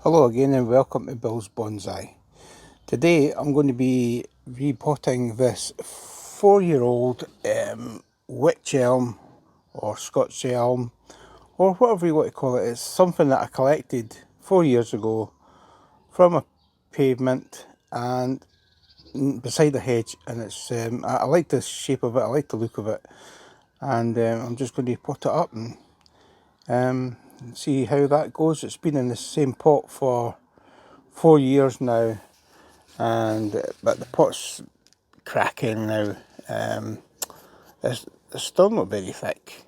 Hello again and welcome to Bill's Bonsai. Today I'm going to be repotting this 4-year-old Wych Elm or Scots Elm or whatever you want to call it. It's something that I collected 4 years ago from a pavement and beside a hedge, and it's I like the shape of it, I like the look of it, and I'm just going to pot it up and see how that goes. It's been in the same pot for 4 years now, and but the pot's cracking now. It's still not very thick,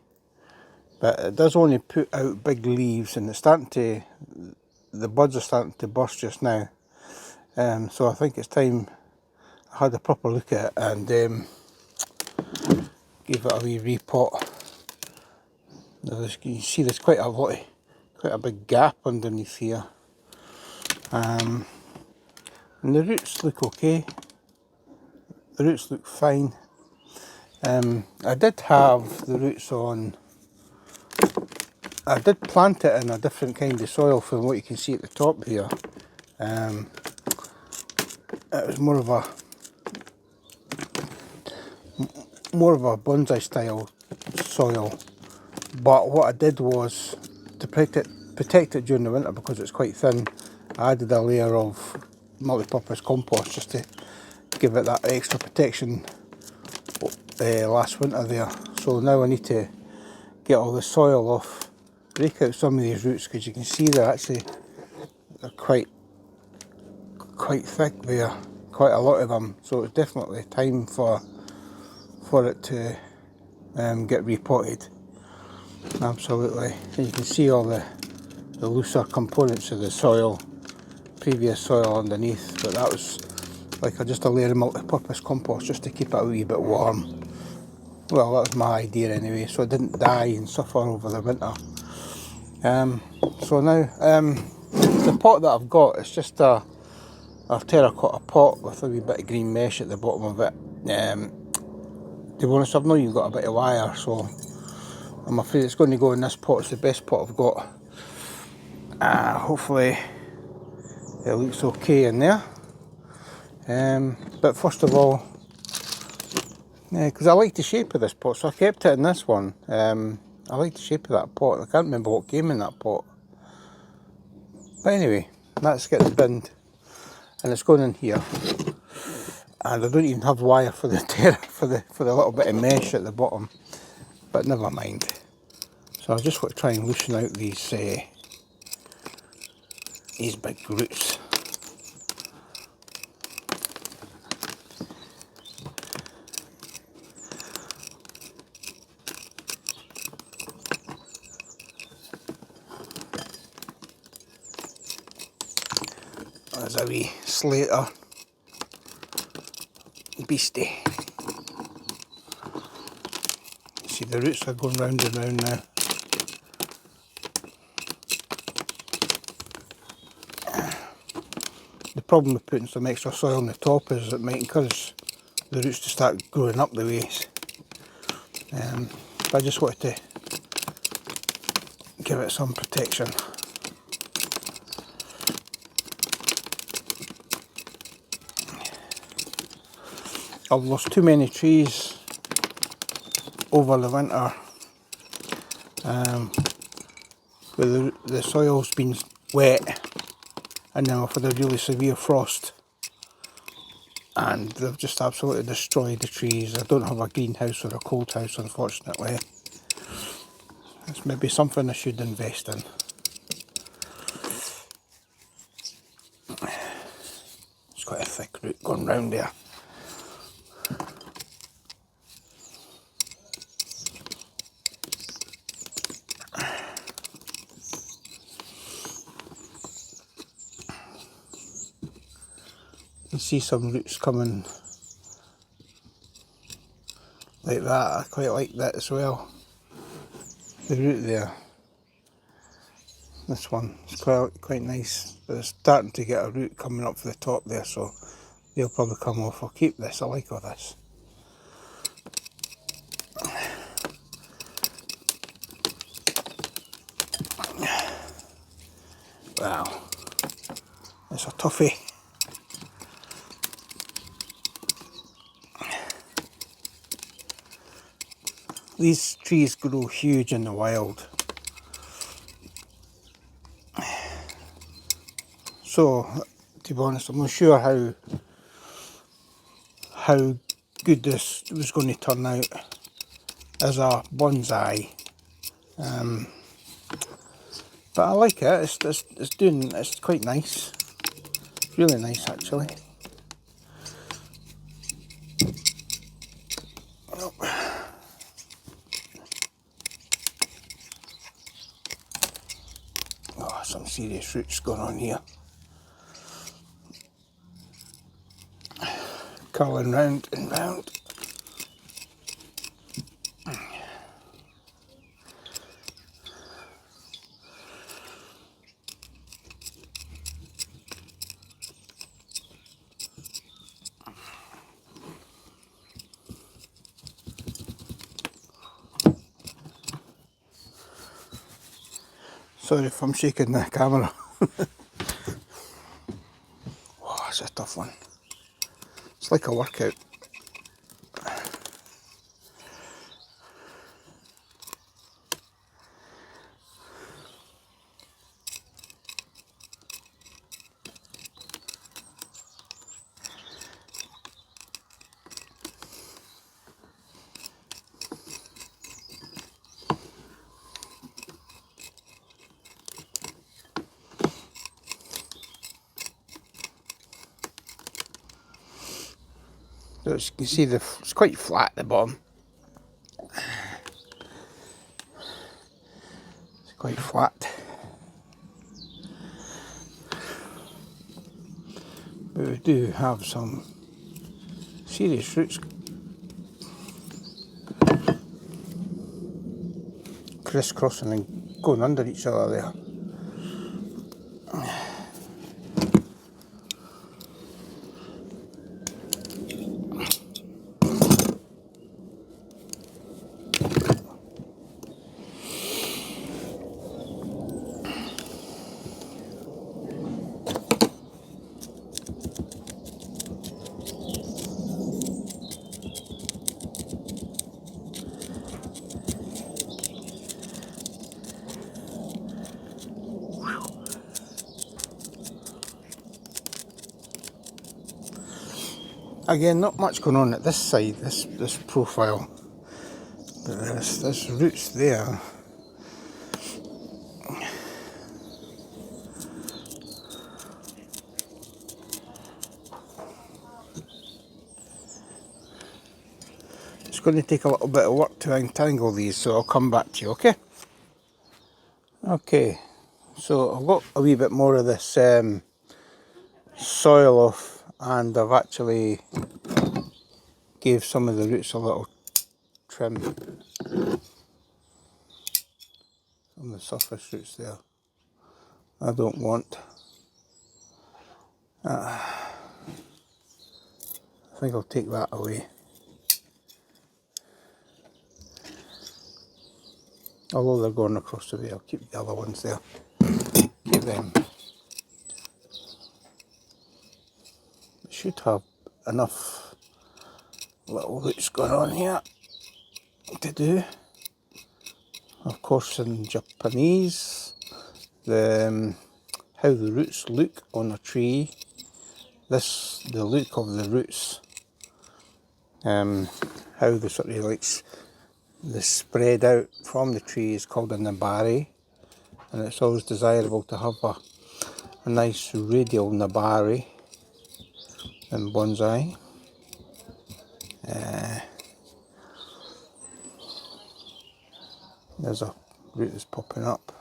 but it does only put out big leaves, and the buds are starting to burst just now. So I think it's time I had a proper look at it and gave it a wee repot. Now you can see there's quite a big gap underneath here, and the roots look okay. The roots look fine. I did have the roots on. I did plant it in a different kind of soil from what you can see at the top here. It was more of a bonsai style soil. But what I did was to protect it during the winter, because it's quite thin. I added a layer of multi-purpose compost just to give it that extra protection last winter there. So now I need to get all the soil off, break out some of these roots, because you can see they're quite thick there, quite a lot of them. So it's definitely time for it to get repotted. Absolutely. And you can see all the looser components of the soil, previous soil underneath, but that was like just a layer of multi-purpose compost just to keep it a wee bit warm. Well, that was my idea anyway, so it didn't die and suffer over the winter. So now the pot that I've got is just a terracotta pot with a wee bit of green mesh at the bottom of it. To be honest, I've not even got a bit of wire, so I'm afraid it's going to go in this pot. It's the best pot I've got. Hopefully it looks okay in there. But first of all, because I like the shape of this pot, so I kept it in this one. I like the shape of that pot. I can't remember what came in that pot. But anyway, that's getting binned, and it's going in here. And I don't even have wire for the for the little bit of mesh at the bottom, but never mind. So I just want to try and loosen out these big roots. There's a wee slater beastie. See, the roots are going round and round now. The problem with putting some extra soil on the top is it might encourage the roots to start growing up the ways. But I just wanted to give it some protection. I've lost too many trees over the winter where the soil's been wet, and now I've had a really severe frost, and they've just absolutely destroyed the trees. I don't have a greenhouse or a cold house, unfortunately. It's maybe something I should invest in. It's quite a thick root going round there. You see some roots coming like that. I quite like that as well. The root there, this one, is quite nice, but it's starting to get a root coming up for the top there, so they'll probably come off. I'll keep this. I like all this. Wow, It's a toughie. These trees grow huge in the wild. So, to be honest, I'm not sure how good this was going to turn out as a bonsai. But I like it. It's quite nice. Really nice, actually. Oh, some serious roots going on here. Curling round and round. Sorry if I'm shaking the camera. Oh, it's a tough one. It's like a workout. So as you can see, it's quite flat at the bottom. It's quite flat. But we do have some serious roots crisscrossing and going under each other there. Again, not much going on at this side, this profile. But there's roots there. It's going to take a little bit of work to untangle these, so I'll come back to you, okay? Okay, so I've got a wee bit more of this soil off, and I've actually gave some of the roots a little trim. Some of the surface roots there I don't want. I think I'll take that away. Although they're going across the way, I'll keep the other ones there. Keep them. We should have enough little roots going on here to do. Of course, in Japanese, how the roots look on a tree, the look of the roots, how the sort of like the spread out from the tree is called a nabari, and it's always desirable to have a nice radial nabari in bonsai. There's a root that's popping up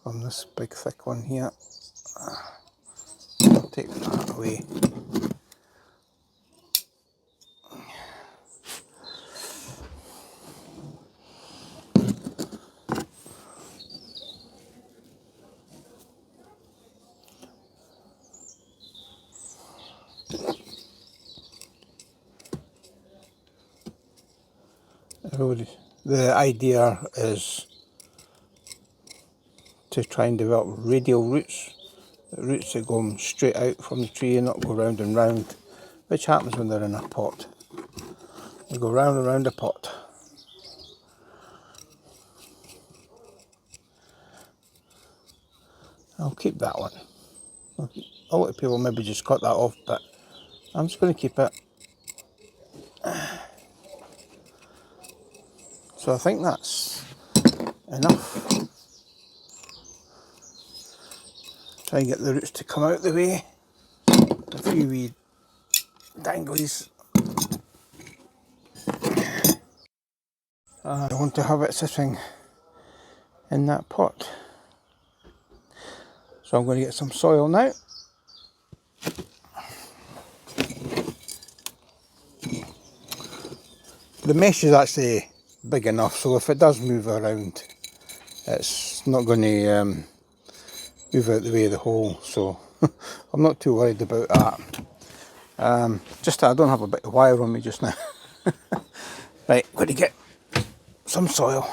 from this big thick one here. I'll take that away. The idea is to try and develop radial roots roots that go straight out from the tree and not go round and round, which happens when they're in a pot. They go round and round the pot. I'll keep that one. A lot of people maybe just cut that off, but I'm just going to keep it. So I think that's enough. Try and get the roots to come out the way. A few wee danglies. I don't want to have it sitting in that pot. So I'm going to get some soil now. The mesh is actually big enough, so if it does move around, it's not going to move out the way of the hole, so I'm not too worried about that. Just that I don't have a bit of wire on me just now. Right, going to get some soil.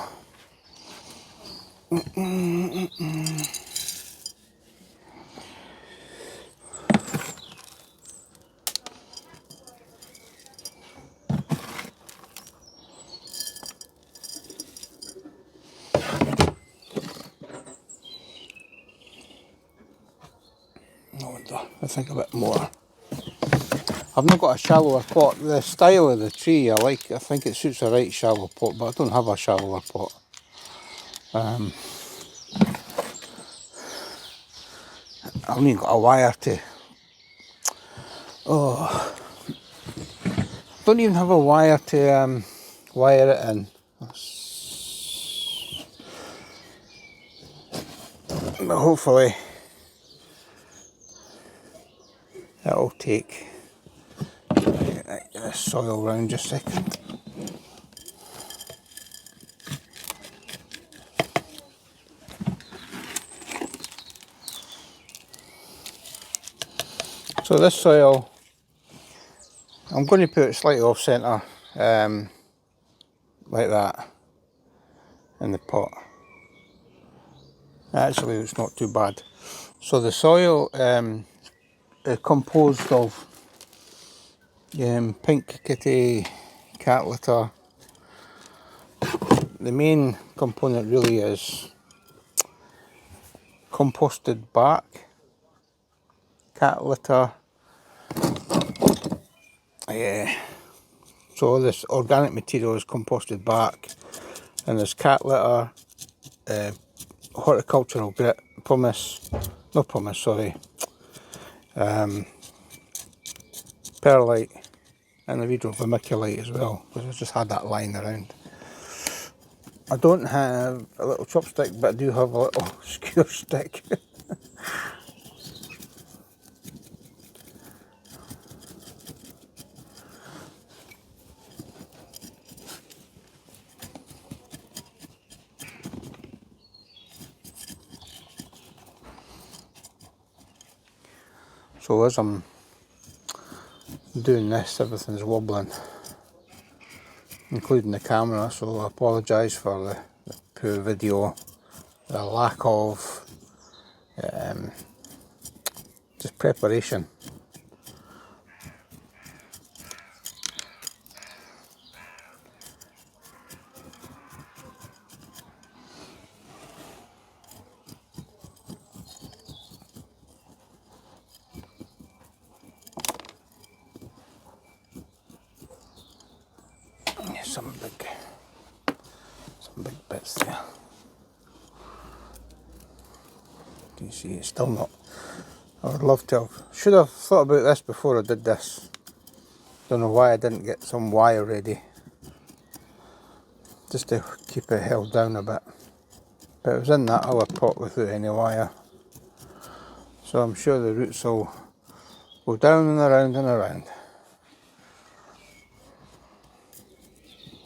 I think a bit more. I've not got a shallower pot. The style of the tree I like. I think it suits a right shallow pot, but I don't have a shallower pot. I've only got a wire to. Oh, don't even have a wire to wire it in. But hopefully that'll take. Get this soil round just a second. So this soil, I'm going to put it slightly off centre, like that, in the pot. Actually, it's not too bad. So the soil is composed of pink kitty cat litter. The main component really is composted bark, cat litter. So all this organic material is composted bark, and there's cat litter, horticultural grit, pumice, no pumice, sorry, perlite, and a wee drop of vermiculite as well, because I just had that lying around. I don't have a little chopstick, but I do have a little skewer stick. So as I'm doing this, everything's wobbling, including the camera, so I apologise for the poor video, the lack of just preparation. Some big bits there. Can you see it's still not? I would love to have, should have thought about this before I did this. Don't know why I didn't get some wire ready, just to keep it held down a bit. But it was in that other pot without any wire, so I'm sure the roots will go down and around and around.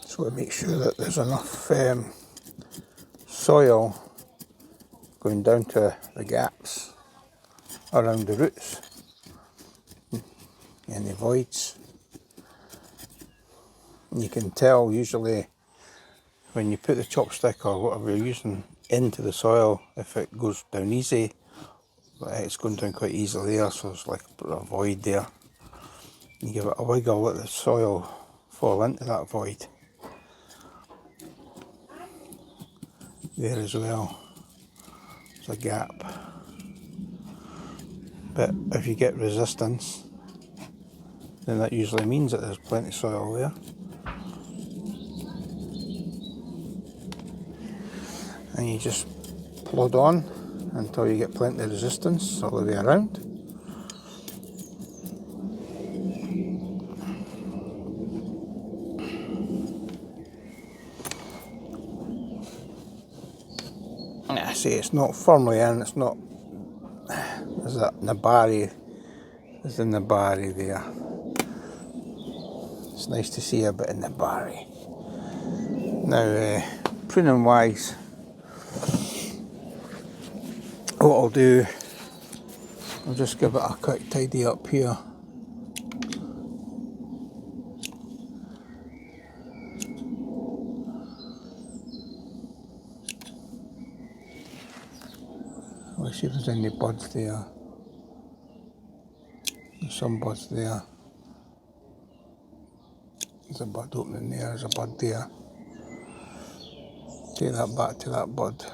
So we make sure that there's enough soil going down to the gaps around the roots, any voids. You can tell usually when you put the chopstick or whatever you're using into the soil if it goes down easy but it's going down quite easily there, so there's like a void there. You give it a wiggle, let the soil fall into that void there as well. There's a gap, but if you get resistance, then that usually means that there's plenty of soil there. And you just plod on until you get plenty of resistance all the way around. I say it's not firmly in, it's not, there's that nabari, there's the nabari there. It's nice to see a bit of nabari. Now, pruning wise, what I'll do, I'll just give it a quick tidy up here. Let's see if there's any buds there. There's some buds there. There's a bud opening there, there's a bud there. Take that back to that bud.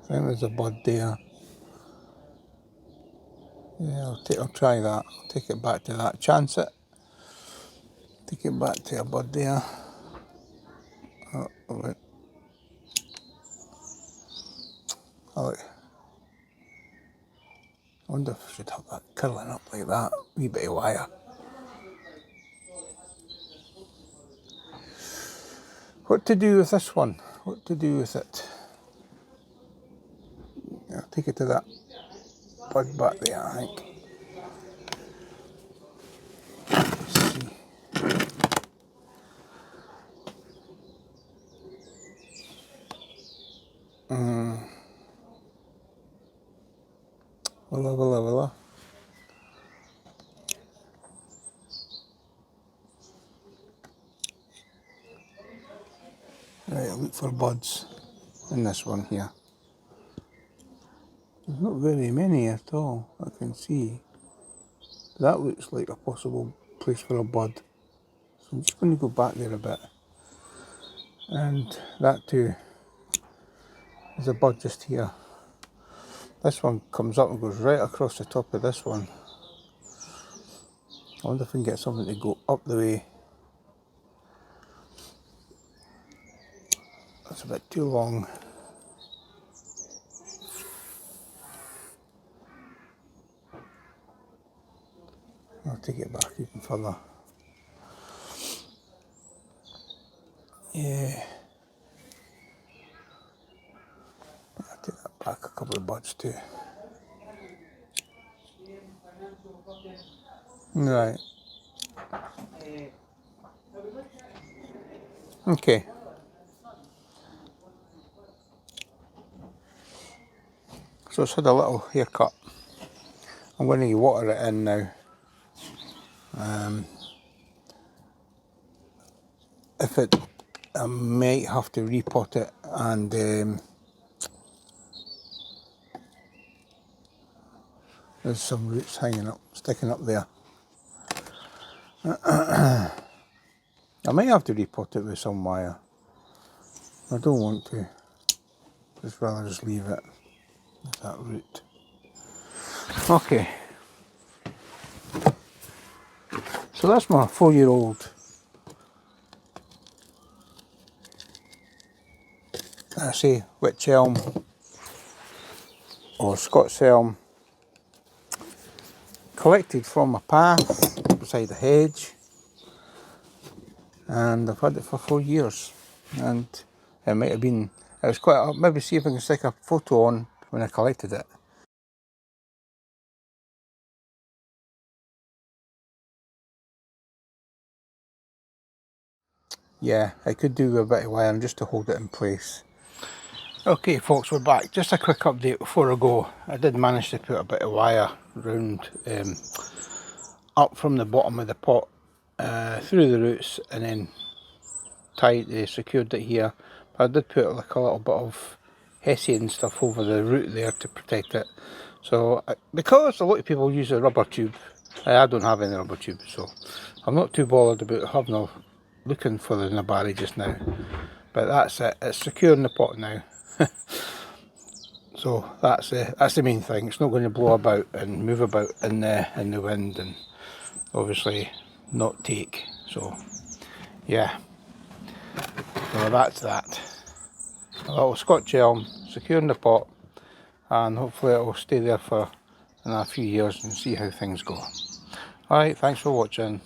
I think there's a bud there. Yeah, I'll try that. I'll take it back to that. Chance it. Take it back to a bud there. Oh, wait. Oh, I wonder if I should have that curling up like that. A wee bit of wire. What to do with this one? What to do with it? I'll take it to that bud back there, I think. Let's see. Willa. Right, I'll look for buds in this one here. There's not very many at all, I can see. That looks like a possible place for a bud. So I'm just going to go back there a bit. And that too. There's a bud just here. This one comes up and goes right across the top of this one. I wonder if I can get something to go up the way. That's a bit too long. I'll take it back even further. Yeah. I'll take that back a couple of buds too. Right. Okay. So it's had a little haircut. I'm going to water it in now. If it, I might have to repot it, and there's some roots hanging up, sticking up there. I might have to repot it with some wire. I don't want to. Just rather just leave it with that root. Okay. So that's my 4-year-old. I say Wych Elm or Scots Elm, collected from a path beside a hedge, and I've had it for 4 years. And it might have been, it was quite, I'll maybe see if I can stick a photo on when I collected it. Yeah, I could do with a bit of wiring just to hold it in place. Okay folks, we're back. Just a quick update before I go. I did manage to put a bit of wire round up from the bottom of the pot through the roots, and then secured it here. But I did put like a little bit of hessian stuff over the root there to protect it. So because a lot of people use a rubber tube, I don't have any rubber tube, so I'm not too bothered about having a looking for the nabari just now. But that's it, it's secure in the pot now. So that's the main thing. It's not going to blow about and move about in the wind, and obviously not take. So yeah, so that's that. A little Scotch elm secure in the pot, and hopefully it will stay there for a few years and see how things go. Alright, thanks for watching.